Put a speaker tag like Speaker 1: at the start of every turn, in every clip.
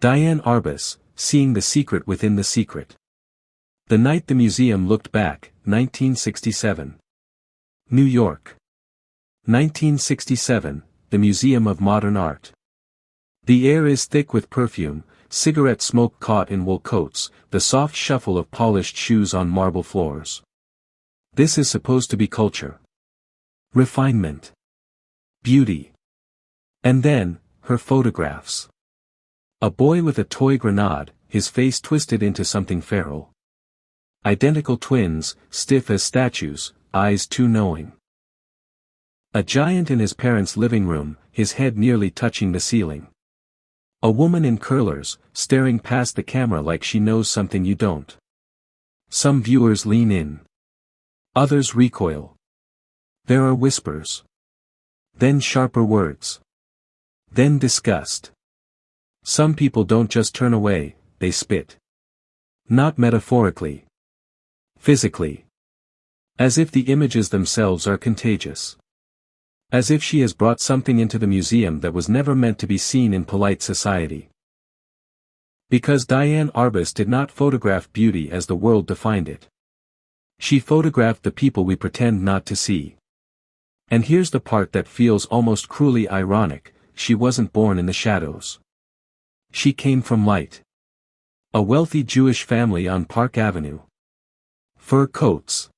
Speaker 1: Diane Arbus, Seeing the Secret Within the Secret. The Night the Museum Looked Back, 1967. New York. 1967, The Museum of Modern Art. The air is thick with perfume, cigarette smoke caught in wool coats, the soft shuffle of polished shoes on marble floors. This is supposed to be culture. Refinement. Beauty. And then, her photographs. A boy with a toy grenade, his face twisted into something feral. Identical twins, stiff as statues, eyes too knowing. A giant in his parents' living room, his head nearly touching the ceiling. A woman in curlers, staring past the camera like she knows something you don't. Some viewers lean in. Others recoil. There are whispers. Then sharper words. Then disgust. Some people don't just turn away, they spit. Not metaphorically. Physically. As if the images themselves are contagious. As if she has brought something into the museum that was never meant to be seen in polite society. Because Diane Arbus did not photograph beauty as the world defined it. She photographed the people we pretend not to see. And here's the part that feels almost cruelly ironic, she wasn't born in the shadows. She came from light. A wealthy Jewish family on Park Avenue. Fur coats.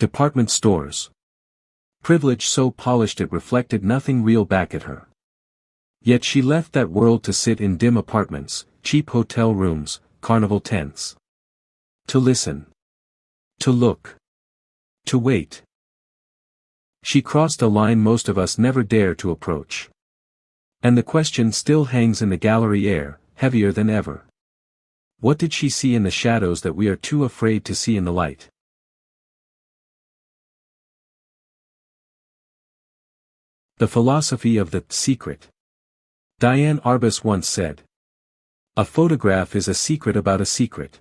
Speaker 1: Department stores. Privilege so polished it reflected nothing real back at her. Yet she left that world to sit in dim apartments, cheap hotel rooms, carnival tents. To listen. To look. To wait. She crossed a line most of us never dare to approach. And the question still hangs in the gallery air, heavier than ever. What did she see in the shadows that we are too afraid to see in the light? The philosophy of the secret. Diane Arbus once said. A photograph is a secret about a secret.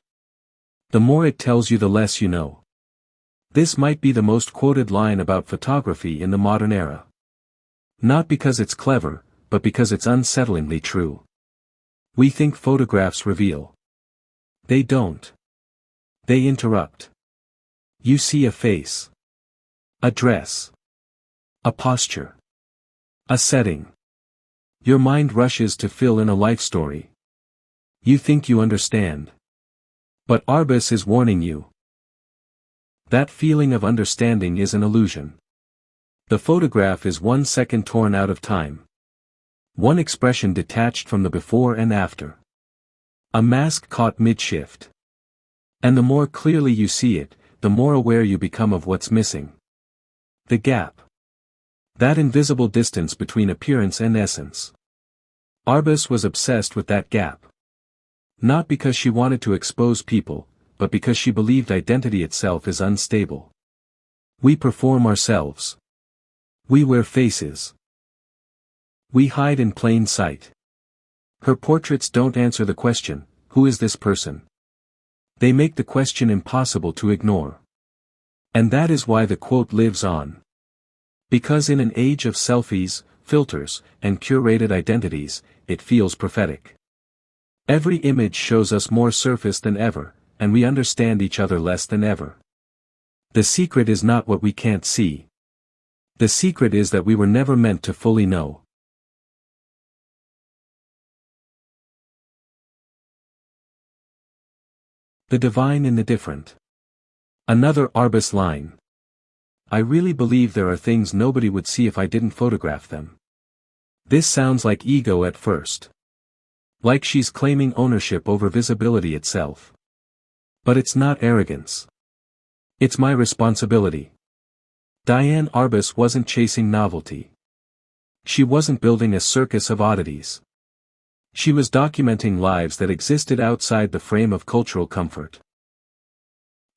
Speaker 1: The more it tells you, the less you know. This might be the most quoted line about photography in the modern era. Not because it's clever, but because it's unsettlingly true. We think photographs reveal. They don't. They interrupt. You see a face. A dress. A posture. A setting. Your mind rushes to fill in a life story. You think you understand. But Arbus is warning you. That feeling of understanding is an illusion. The photograph is 1 second torn out of time. One expression detached from the before and after. A mask caught mid-shift. And the more clearly you see it, the more aware you become of what's missing. The gap. That invisible distance between appearance and essence. Arbus was obsessed with that gap. Not because she wanted to expose people, but because she believed identity itself is unstable. We perform ourselves. We wear faces. We hide in plain sight. Her portraits don't answer the question, who is this person? They make the question impossible to ignore. And that is why the quote lives on. Because in an age of selfies, filters, and curated identities, it feels prophetic. Every image shows us more surface than ever, and we understand each other less than ever. The secret is not what we can't see. The secret is that we were never meant to fully know. The divine in the different. Another Arbus line. I really believe there are things nobody would see if I didn't photograph them. This sounds like ego at first. Like she's claiming ownership over visibility itself. But it's not arrogance. It's my responsibility. Diane Arbus wasn't chasing novelty. She wasn't building a circus of oddities. She was documenting lives that existed outside the frame of cultural comfort.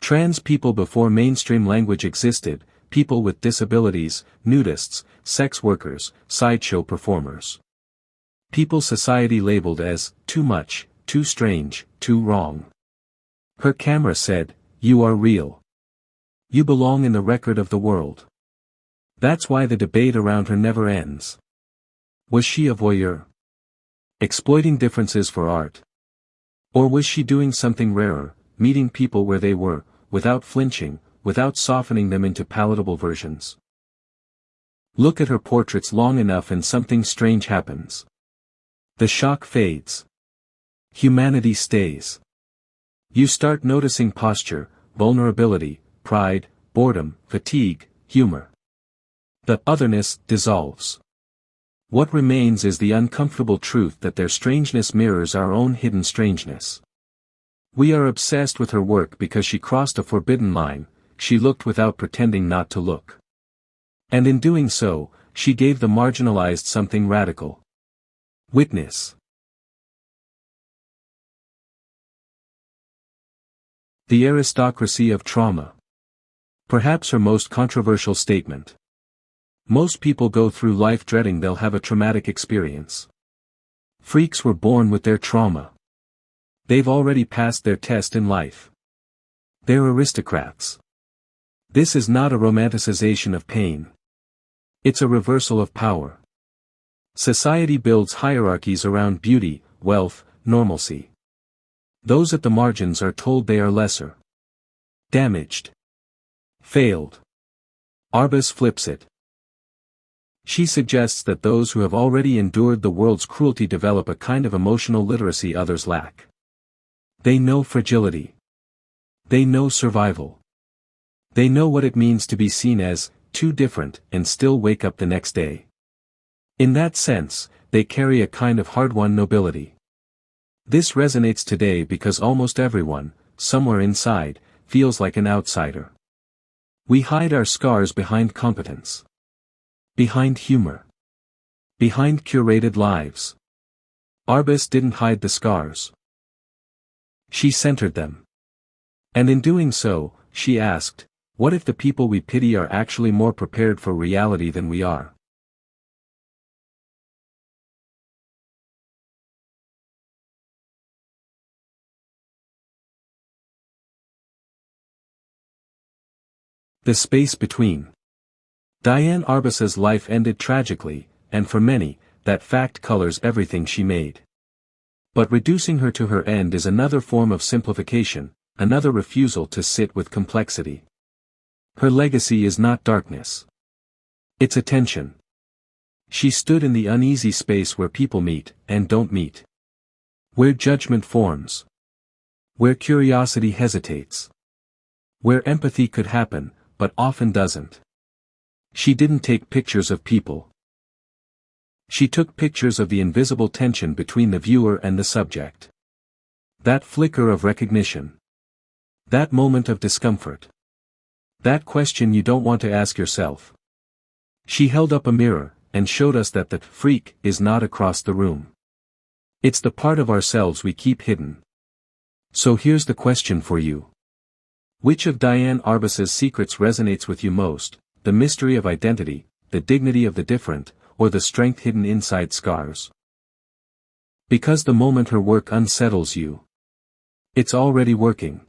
Speaker 1: Trans people before mainstream language existed, people with disabilities, nudists, sex workers, sideshow performers. People society labeled as, too much, too strange, too wrong. Her camera said, you are real. You belong in the record of the world. That's why the debate around her never ends. Was she a voyeur? Exploiting differences for art? Or was she doing something rarer, meeting people where they were, without flinching, without softening them into palatable versions? Look at her portraits long enough and something strange happens. The shock fades. Humanity stays. You start noticing posture, vulnerability, pride, boredom, fatigue, humor. The otherness dissolves. What remains is the uncomfortable truth that their strangeness mirrors our own hidden strangeness. We are obsessed with her work because she crossed a forbidden line, she looked without pretending not to look. And in doing so, she gave the marginalized something radical. Witness. The aristocracy of trauma. Perhaps her most controversial statement. Most people go through life dreading they'll have a traumatic experience. Freaks were born with their trauma. They've already passed their test in life. They're aristocrats. This is not a romanticization of pain. It's a reversal of power. Society builds hierarchies around beauty, wealth, normalcy. Those at the margins are told they are lesser. Damaged. Failed. Arbus flips it. She suggests that those who have already endured the world's cruelty develop a kind of emotional literacy others lack. They know fragility. They know survival. They know what it means to be seen as too different and still wake up the next day. In that sense, they carry a kind of hard-won nobility. This resonates today because almost everyone, somewhere inside, feels like an outsider. We hide our scars behind competence. Behind humor. Behind curated lives. Arbus didn't hide the scars. She centered them. And in doing so, she asked, what if the people we pity are actually more prepared for reality than we are? The space between. Diane Arbus's life ended tragically, and for many, that fact colors everything she made. But reducing her to her end is another form of simplification, another refusal to sit with complexity. Her legacy is not darkness. It's attention. She stood in the uneasy space where people meet, and don't meet. Where judgment forms. Where curiosity hesitates. Where empathy could happen, but often doesn't. She didn't take pictures of people. She took pictures of the invisible tension between the viewer and the subject. That flicker of recognition. That moment of discomfort. That question you don't want to ask yourself. She held up a mirror, and showed us that the freak is not across the room. It's the part of ourselves we keep hidden. So here's the question for you. Which of Diane Arbus's secrets resonates with you most? The mystery of identity, the dignity of the different, or the strength hidden inside scars? Because the moment her work unsettles you, it's already working.